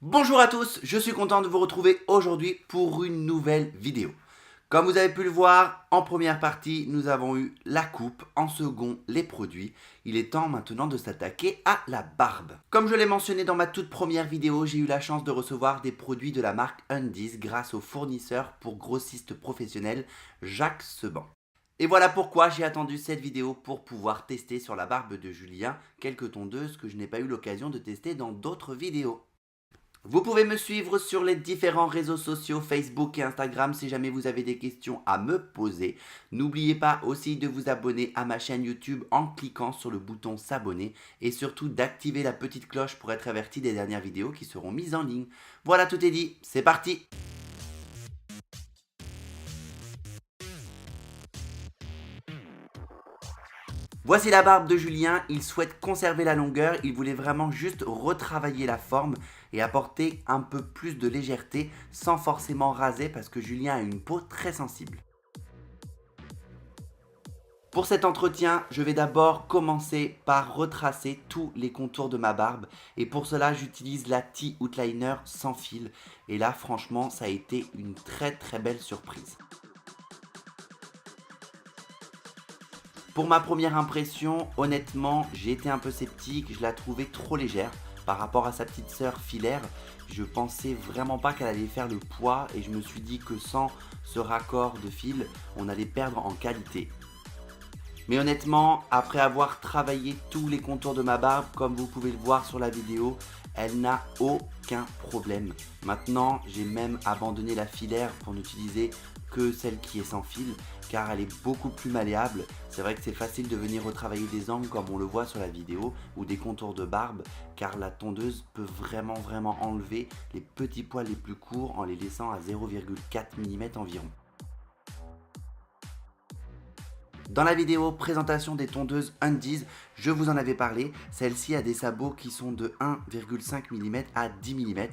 Bonjour à tous, je suis content de vous retrouver aujourd'hui pour une nouvelle vidéo. Comme vous avez pu le voir, en première partie, nous avons eu la coupe, en second, les produits. Il est temps maintenant de s'attaquer à la barbe. Comme je l'ai mentionné dans ma toute première vidéo, j'ai eu la chance de recevoir des produits de la marque Undies grâce au fournisseur pour grossistes professionnels Jacques Seban. Et voilà pourquoi j'ai attendu cette vidéo pour pouvoir tester sur la barbe de Julien quelques tondeuses que je n'ai pas eu l'occasion de tester dans d'autres vidéos. Vous pouvez me suivre sur les différents réseaux sociaux Facebook et Instagram si jamais vous avez des questions à me poser. N'oubliez pas aussi de vous abonner à ma chaîne YouTube en cliquant sur le bouton s'abonner et surtout d'activer la petite cloche pour être averti des dernières vidéos qui seront mises en ligne. Voilà, tout est dit, c'est parti! Voici la barbe de Julien, il souhaite conserver la longueur, il voulait vraiment juste retravailler la forme et apporter un peu plus de légèreté sans forcément raser parce que Julien a une peau très sensible. Pour cet entretien, je vais d'abord commencer par retracer tous les contours de ma barbe et pour cela j'utilise la T-Outliner sans fil et là franchement ça a été une très belle surprise. Pour ma première impression, honnêtement, j'ai été un peu sceptique, je la trouvais trop légère par rapport à sa petite sœur filaire. Je pensais vraiment pas qu'elle allait faire le poids et je me suis dit que sans ce raccord de fil, on allait perdre en qualité. Mais honnêtement, après avoir travaillé tous les contours de ma barbe, comme vous pouvez le voir sur la vidéo, elle n'a aucun problème. Maintenant, j'ai même abandonné la filaire pour n'utiliser que celle qui est sans fil, car elle est beaucoup plus malléable. C'est vrai que c'est facile de venir retravailler des angles comme on le voit sur la vidéo, ou des contours de barbe, car la tondeuse peut vraiment enlever les petits poils les plus courts en les laissant à 0,4 mm environ. Dans la vidéo présentation des tondeuses Undies, je vous en avais parlé, celle-ci a des sabots qui sont de 1,5 mm à 10 mm.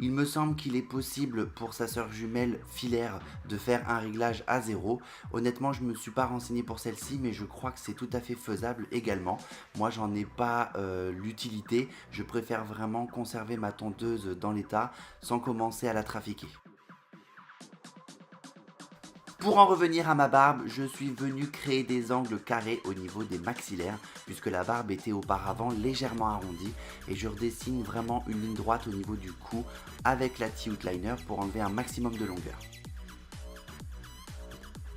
Il me semble qu'il est possible pour sa sœur jumelle filaire de faire un réglage à 0. Honnêtement, je ne me suis pas renseigné pour celle-ci, mais je crois que c'est tout à fait faisable également. Moi, j'en ai pas l'utilité, je préfère vraiment conserver ma tondeuse dans l'état sans commencer à la trafiquer. Pour en revenir à ma barbe, je suis venu créer des angles carrés au niveau des maxillaires puisque la barbe était auparavant légèrement arrondie et je redessine vraiment une ligne droite au niveau du cou avec la T-Outliner pour enlever un maximum de longueur.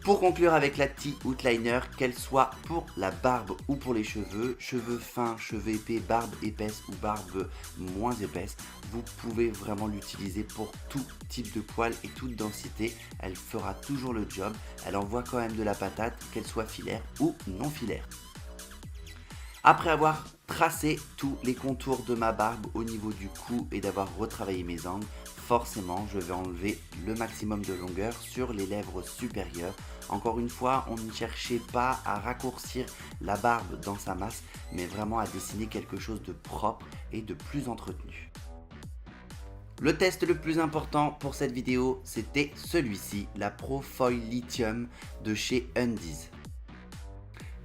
Pour conclure avec la T-Outliner, qu'elle soit pour la barbe ou pour les cheveux, cheveux fins, cheveux épais, barbe épaisse ou barbe moins épaisse, vous pouvez vraiment l'utiliser pour tout type de poil et toute densité. Elle fera toujours le job, elle envoie quand même de la patate, qu'elle soit filaire ou non filaire. Après avoir tracé tous les contours de ma barbe au niveau du cou et d'avoir retravaillé mes angles, forcément je vais enlever le maximum de longueur sur les lèvres supérieures. Encore une fois, on ne cherchait pas à raccourcir la barbe dans sa masse, mais vraiment à dessiner quelque chose de propre et de plus entretenu. Le test le plus important pour cette vidéo, c'était celui-ci, la Pro Foil Lithium de chez Undies.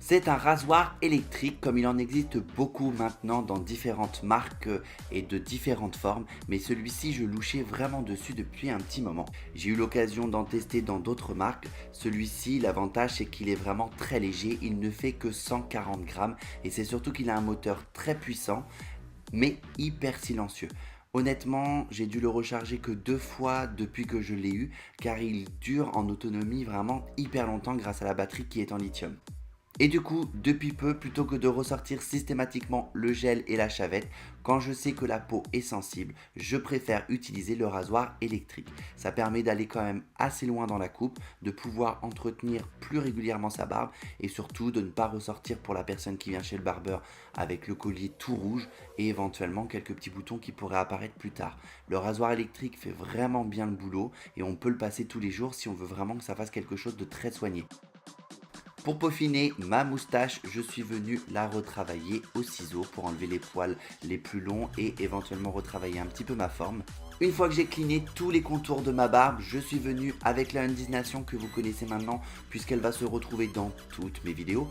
C'est un rasoir électrique comme il en existe beaucoup maintenant dans différentes marques et de différentes formes, mais celui-ci je louchais vraiment dessus depuis un petit moment. J'ai eu l'occasion d'en tester dans d'autres marques. Celui-ci, l'avantage c'est qu'il est vraiment très léger, il ne fait que 140 grammes et c'est surtout qu'il a un moteur très puissant mais hyper silencieux. Honnêtement, j'ai dû le recharger que 2 fois depuis que je l'ai eu car il dure en autonomie vraiment hyper longtemps grâce à la batterie qui est en lithium. Et du coup, depuis peu, plutôt que de ressortir systématiquement le gel et la chavette, quand je sais que la peau est sensible, je préfère utiliser le rasoir électrique. Ça permet d'aller quand même assez loin dans la coupe, de pouvoir entretenir plus régulièrement sa barbe et surtout de ne pas ressortir pour la personne qui vient chez le barbeur avec le collier tout rouge et éventuellement quelques petits boutons qui pourraient apparaître plus tard. Le rasoir électrique fait vraiment bien le boulot et on peut le passer tous les jours si on veut vraiment que ça fasse quelque chose de très soigné. Pour peaufiner ma moustache, je suis venu la retravailler au ciseau pour enlever les poils les plus longs et éventuellement retravailler un petit peu ma forme. Une fois que j'ai cleané tous les contours de ma barbe, je suis venu avec la Undies Nation que vous connaissez maintenant puisqu'elle va se retrouver dans toutes mes vidéos,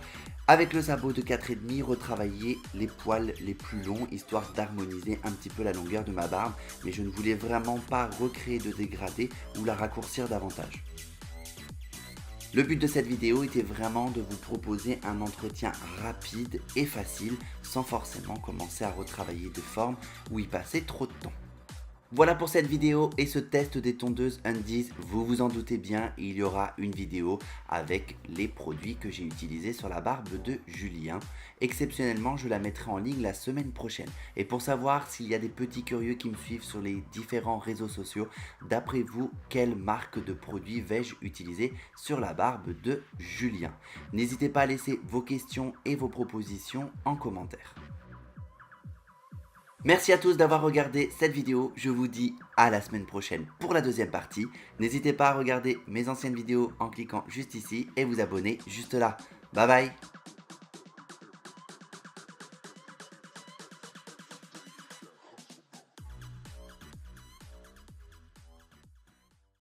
Avec le sabot de 4,5, retravailler les poils les plus longs, histoire d'harmoniser un petit peu la longueur de ma barbe, mais je ne voulais vraiment pas recréer de dégradé ou la raccourcir davantage. Le but de cette vidéo était vraiment de vous proposer un entretien rapide et facile, sans forcément commencer à retravailler des formes ou y passer trop de temps. Voilà pour cette vidéo et ce test des tondeuses Undies. Vous vous en doutez bien, il y aura une vidéo avec les produits que j'ai utilisés sur la barbe de Julien. Exceptionnellement, je la mettrai en ligne la semaine prochaine. Et pour savoir s'il y a des petits curieux qui me suivent sur les différents réseaux sociaux, d'après vous, quelle marque de produits vais-je utiliser sur la barbe de Julien? N'hésitez pas à laisser vos questions et vos propositions en commentaire. Merci à tous d'avoir regardé cette vidéo, je vous dis à la semaine prochaine pour la deuxième partie. N'hésitez pas à regarder mes anciennes vidéos en cliquant juste ici et vous abonner juste là. Bye bye.